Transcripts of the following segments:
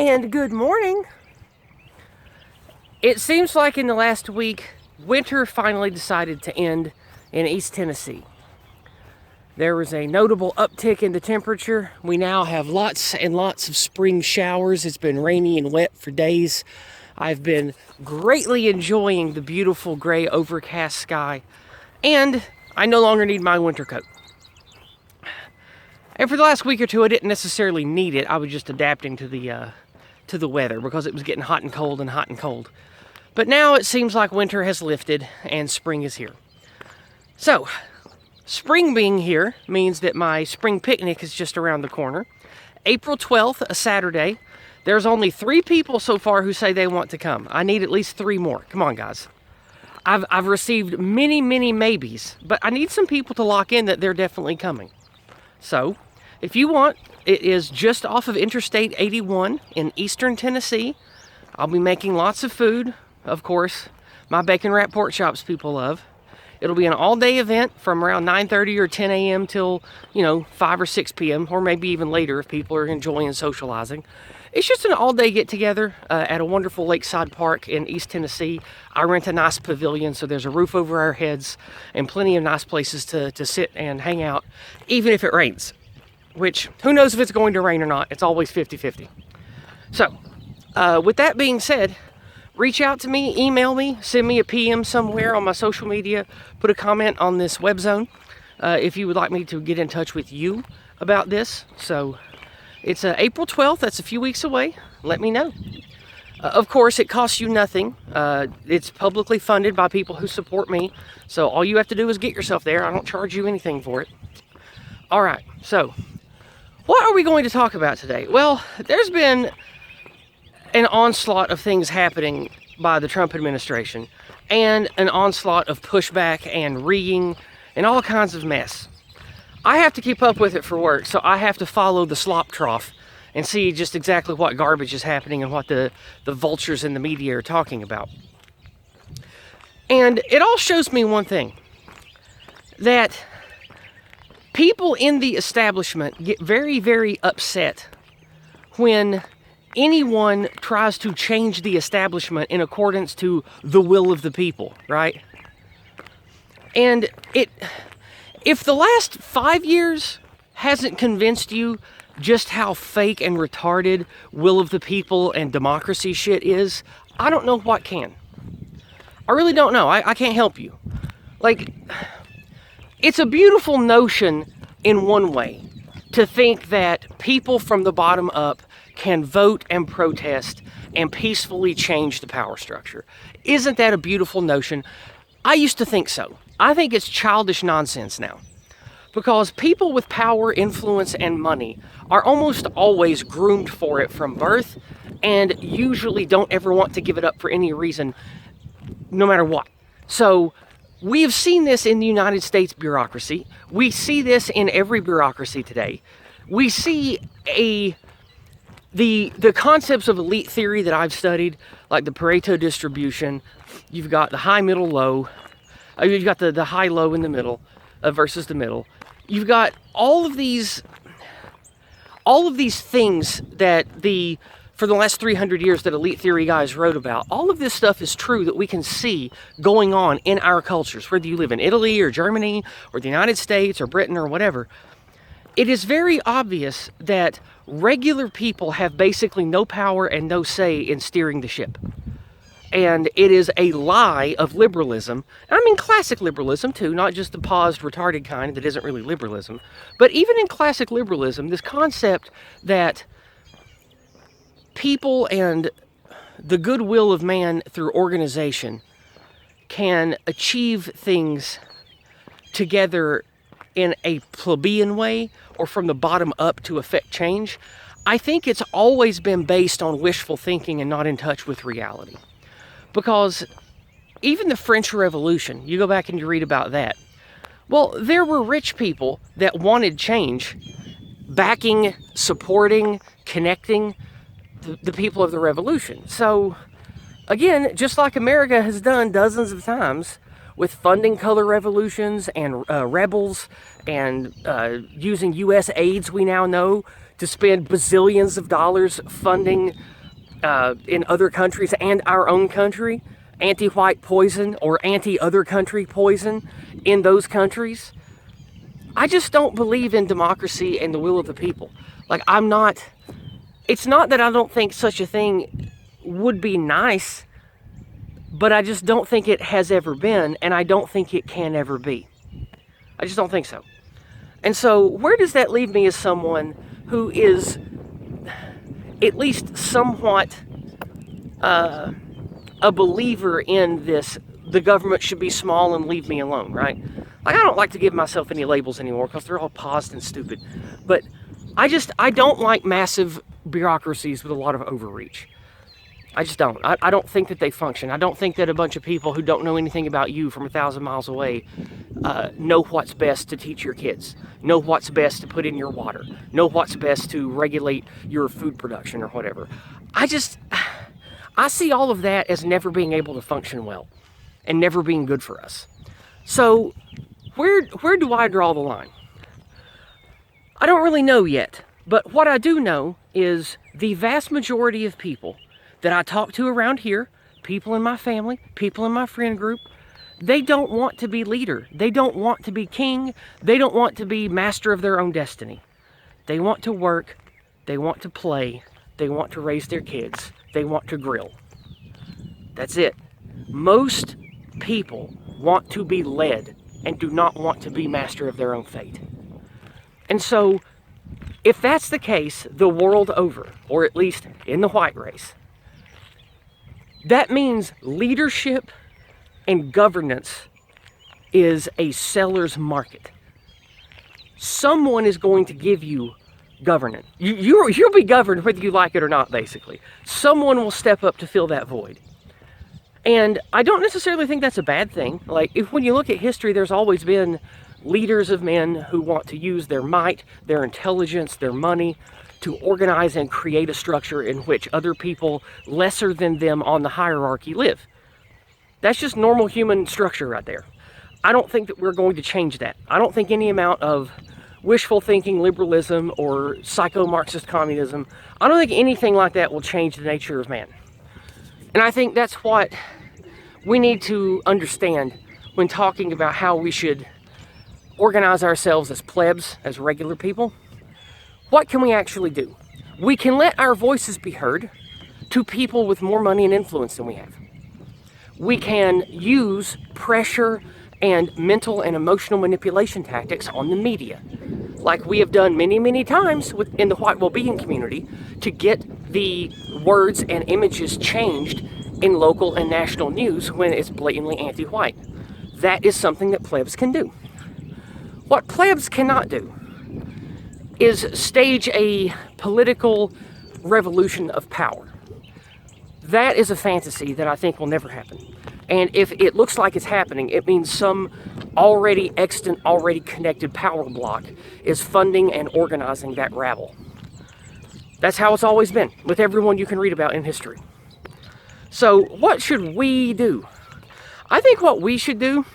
And good morning. It seems like in the last week, winter finally decided to end in East Tennessee. There was a notable uptick in the temperature. We now have lots and lots of spring showers. It's been rainy and wet for days. I've been greatly enjoying the beautiful gray overcast sky, and I no longer need my winter coat. And for the last week or two, I didn't necessarily need it. I was just adapting to the weather because it was getting hot and cold and hot and cold. But now it seems like winter has lifted and spring is here. So, spring being here means that my spring picnic is just around the corner. April 12th, a Saturday. There's only 3 people so far who say they want to come. I need at least 3 more. Come on, guys. I've received many maybes, but I need some people to lock in that they're definitely coming. So, if you want, it is just off of Interstate 81 in eastern Tennessee. I'll be making lots of food, of course. My bacon wrap pork chops people love. It'll be an all-day event from around 9:30 or 10 a.m. till, 5 or 6 p.m., or maybe even later if people are enjoying socializing. It's just an all-day get-together at a wonderful lakeside park in East Tennessee. I rent a nice pavilion, so there's a roof over our heads and plenty of nice places to sit and hang out, even if it rains. Which, who knows if it's going to rain or not. It's always 50-50. So, with that being said, reach out to me, email me, send me a PM somewhere on my social media, put a comment on this web zone if you would like me to get in touch with you about this. So, it's April 12th, that's a few weeks away. Let me know. Of course, it costs you nothing. It's publicly funded by people who support me. So, all you have to do is get yourself there. I don't charge you anything for it. All right, so what are we going to talk about today? Well, there's been an onslaught of things happening by the Trump administration and an onslaught of pushback and rigging and all kinds of mess. I have to keep up with it for work, so I have to follow the slop trough and see just exactly what garbage is happening and what the vultures in the media are talking about. And it all shows me one thing, that people in the establishment get very upset when anyone tries to change the establishment in accordance to the will of the people, right? And if the last 5 years hasn't convinced you just how fake and retarded will of the people and democracy shit is, I don't know what can. I really don't know. I can't help you. Like, it's a beautiful notion in one way to think that people from the bottom up can vote and protest and peacefully change the power structure. Isn't that a beautiful notion? I used to think so. I think it's childish nonsense now. Because people with power, influence, and money are almost always groomed for it from birth and usually don't ever want to give it up for any reason, no matter what. So, we have seen this in the United States bureaucracy. We see this in every bureaucracy today. We see the concepts of elite theory that I've studied, like the Pareto distribution. You've got the high, middle, low. You've got the high, low in the middle versus the middle. You've got all of these things that for the last 300 years that elite theory guys wrote about. All of this stuff is true that we can see going on in our cultures, whether you live in Italy or Germany or the United States or Britain or whatever. It is very obvious that regular people have basically no power and no say in steering the ship. And it is a lie of liberalism. I mean classic liberalism too, not just the paused, retarded kind that isn't really liberalism. But even in classic liberalism, this concept that people and the goodwill of man through organization can achieve things together in a plebeian way or from the bottom up to affect change, I think it's always been based on wishful thinking and not in touch with reality. Because even the French Revolution, you go back and you read about that. Well, there were rich people that wanted change, backing, supporting, connecting the people of the revolution. So, again, just like America has done dozens of times with funding color revolutions and rebels and using U.S. aids, we now know, to spend bazillions of dollars funding in other countries and our own country, anti-white poison or anti-other country poison in those countries. I just don't believe in democracy and the will of the people. Like, it's not that I don't think such a thing would be nice, but I just don't think it has ever been, and I don't think it can ever be. I just don't think so. And so where does that leave me as someone who is at least somewhat a believer in this, the government should be small and leave me alone, right? Like, I don't like to give myself any labels anymore because they're all paused and stupid. But I don't like massive bureaucracies with a lot of overreach. I just don't. I don't think that they function. I don't think that a bunch of people who don't know anything about you from 1,000 miles away know what's best to teach your kids, know what's best to put in your water, know what's best to regulate your food production or whatever. I see all of that as never being able to function well and never being good for us. So where do I draw the line? I don't really know yet, but what I do know is the vast majority of people that I talk to around here, people in my family, people in my friend group, they don't want to be leader. They don't want to be king. They don't want to be master of their own destiny. They want to work. They want to play. They want to raise their kids. They want to grill. That's it. Most people want to be led and do not want to be master of their own fate. And so, if that's the case, the world over, or at least in the white race, that means leadership and governance is a seller's market. Someone is going to give you governance. You'll be governed whether you like it or not, basically. Someone will step up to fill that void. And I don't necessarily think that's a bad thing. Like, when you look at history, there's always been leaders of men who want to use their might, their intelligence, their money to organize and create a structure in which other people lesser than them on the hierarchy live. That's just normal human structure right there. I don't think that we're going to change that. I don't think any amount of wishful thinking liberalism or psycho-Marxist communism, I don't think anything like that will change the nature of man. And I think that's what we need to understand when talking about how we should organize ourselves as plebs, as regular people. What can we actually do? We can let our voices be heard to people with more money and influence than we have. We can use pressure and mental and emotional manipulation tactics on the media, like we have done many, many times in the white well-being community, to get the words and images changed in local and national news when it's blatantly anti-white. That is something that plebs can do. What plebs cannot do is stage a political revolution of power. That is a fantasy that I think will never happen. And if it looks like it's happening, it means some already extant, already connected power block is funding and organizing that rabble. That's how it's always been, with everyone you can read about in history. So what should we do? I think what we should do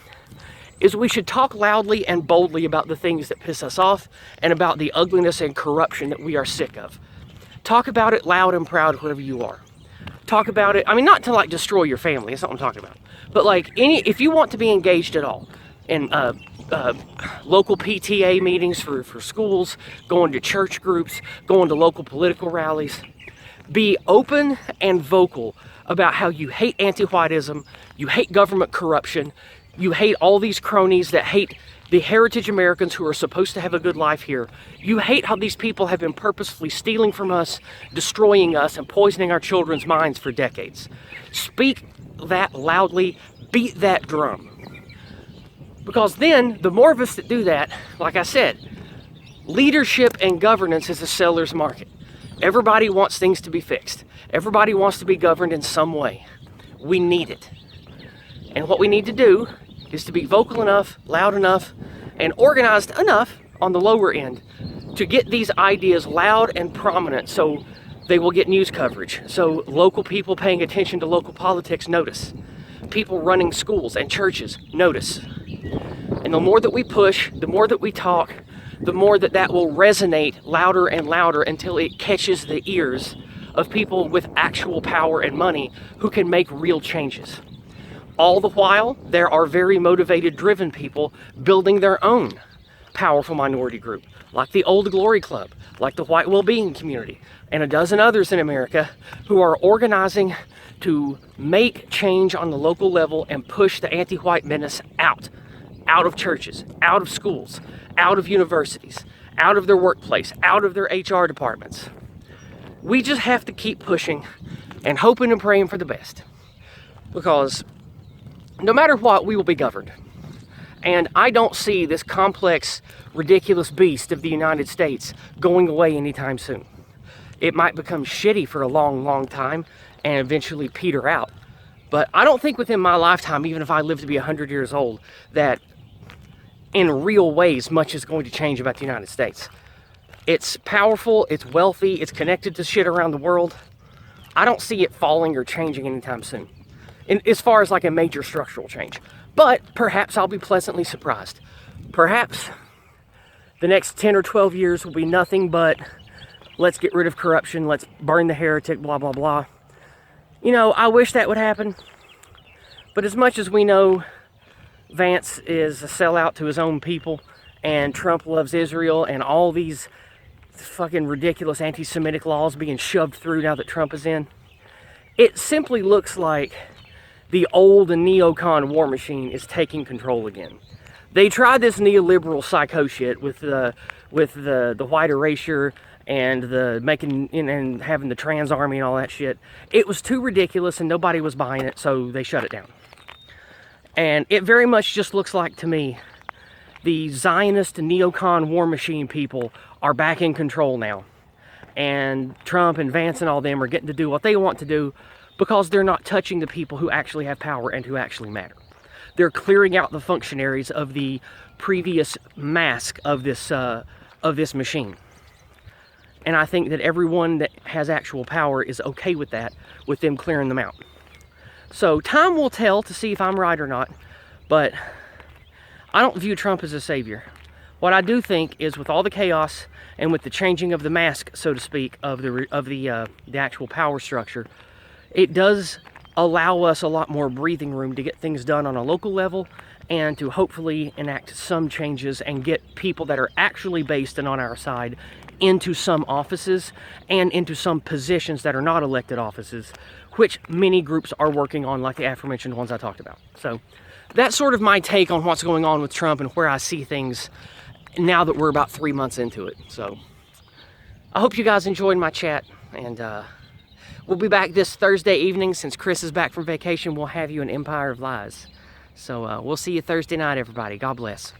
is we should talk loudly and boldly about the things that piss us off and about the ugliness and corruption that we are sick of. Talk about it loud and proud wherever you are. Talk about it, I mean, not to like destroy your family, that's not what I'm talking about. But like, if you want to be engaged at all in local PTA meetings for schools, going to church groups, going to local political rallies, be open and vocal about how you hate anti-whiteism, you hate government corruption, you hate all these cronies that hate the heritage Americans who are supposed to have a good life here. You hate how these people have been purposefully stealing from us, destroying us, and poisoning our children's minds for decades. Speak that loudly, beat that drum. Because then, the more of us that do that, like I said, leadership and governance is a seller's market. Everybody wants things to be fixed. Everybody wants to be governed in some way. We need it. And what we need to do is to be vocal enough, loud enough, and organized enough on the lower end to get these ideas loud and prominent so they will get news coverage. So local people paying attention to local politics notice. People running schools and churches notice. And the more that we push, the more that we talk, the more that will resonate louder and louder until it catches the ears of people with actual power and money who can make real changes. All the while, there are very motivated, driven people building their own powerful minority group, like the Old Glory Club, like the White Wellbeing Community, and a dozen others in America who are organizing to make change on the local level and push the anti-white menace out of churches, out of schools, out of universities, out of their workplace, out of their HR departments. We just have to keep pushing and hoping and praying for the best, because no matter what, we will be governed. And I don't see this complex, ridiculous beast of the United States going away anytime soon. It might become shitty for a long, long time and eventually peter out. But I don't think within my lifetime, even if I live to be 100 years old, that in real ways much is going to change about the United States. It's powerful, it's wealthy, it's connected to shit around the world. I don't see it falling or changing anytime soon, as far as like a major structural change. But perhaps I'll be pleasantly surprised. Perhaps the next 10 or 12 years will be nothing but let's get rid of corruption, let's burn the heretic, blah, blah, blah. You know, I wish that would happen. But as much as we know Vance is a sellout to his own people, and Trump loves Israel, and all these fucking ridiculous anti-Semitic laws being shoved through now that Trump is in, it simply looks like the old neocon war machine is taking control again. They tried this neoliberal psycho shit with the white erasure and the making and having the trans army and all that shit. It was too ridiculous and nobody was buying it, so they shut it down. And it very much just looks like to me the Zionist neocon war machine people are back in control now. And Trump and Vance and all them are getting to do what they want to do because they're not touching the people who actually have power and who actually matter. They're clearing out the functionaries of the previous mask of this machine. And I think that everyone that has actual power is okay with that, with them clearing them out. So time will tell to see if I'm right or not, but I don't view Trump as a savior. What I do think is with all the chaos and with the changing of the mask, so to speak, of the actual power structure, it does allow us a lot more breathing room to get things done on a local level and to hopefully enact some changes and get people that are actually based and on our side into some offices and into some positions that are not elected offices, which many groups are working on, like the aforementioned ones I talked about. So that's sort of my take on what's going on with Trump and where I see things now that we're about 3 months into it. So I hope you guys enjoyed my chat, and we'll be back this Thursday evening. Since Chris is back from vacation, we'll have you an Empire of Lies. So we'll see you Thursday night, everybody. God bless.